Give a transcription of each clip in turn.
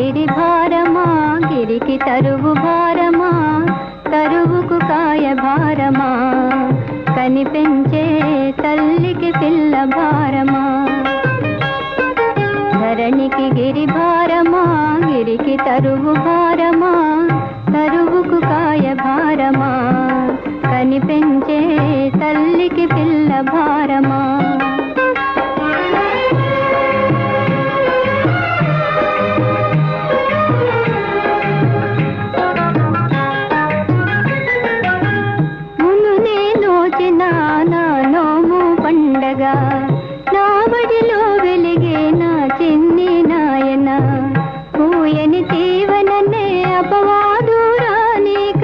గిరి భారమా గిరికి తరువు భారమా తరువుకు కాయ భారమా కనిపెంచే తల్లికి పిల్ల భారమా ధరణికి గిరి భారమా గిరికి తరువు భారమా తరువుకు కాయ భారమా కనిపెంచే తల్లికి పిల్ల భారమా మునునే నోచిన నా నోము పండగ నా బడిలో వెలిగే నా చిన్ని నాయన పూయని తీవననే అపవాదు రానిక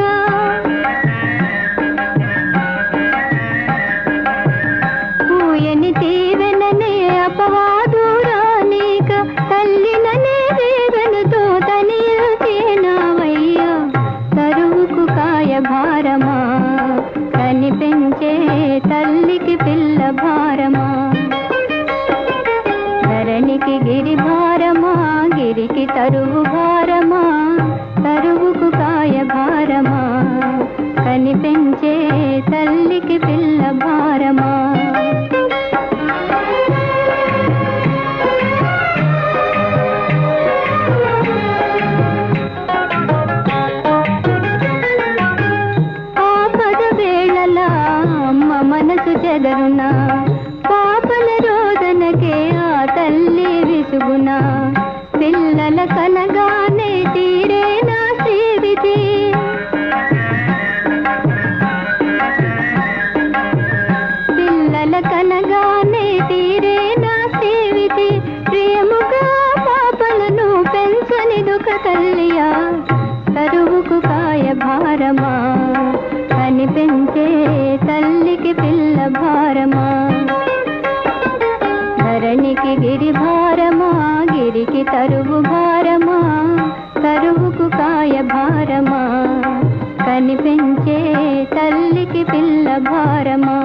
పూయని తీవననే అపవాదు రానిక తల్లిననే వేదనతో తనియతేనావయ్యా తరువుకు కాయ భారమా కనిపెంచే తల్లికి పిల్ల భారమా ధరణికి గిరి భారమా గిరికి తరువు భారమా తరువుకు కాయ భారమా కనిపెంచే తల్లికి పిల్ల భారమా ఆపద వేళలా అమ్మ మనసు చెదరునా పాపల రోదనకే ఆ తల్లి విసుగునా పిల్లల కనగానే తీరే నా శ్రీవిధి పిల్లల కనగానే తీరే నా శ్రీవిధి ప్రియముగా పాపలను పెంచని దుఃఖ తల్లియా తరువుకు కాయ భారమా కనిపెంచే తల్లికి పిల్ల భారమా ధరణికి గిరి భారమా గిరికి తరువు భారమా తరువుకు కాయ భారమా కనిపెంచే తల్లికి పిల్ల భారమా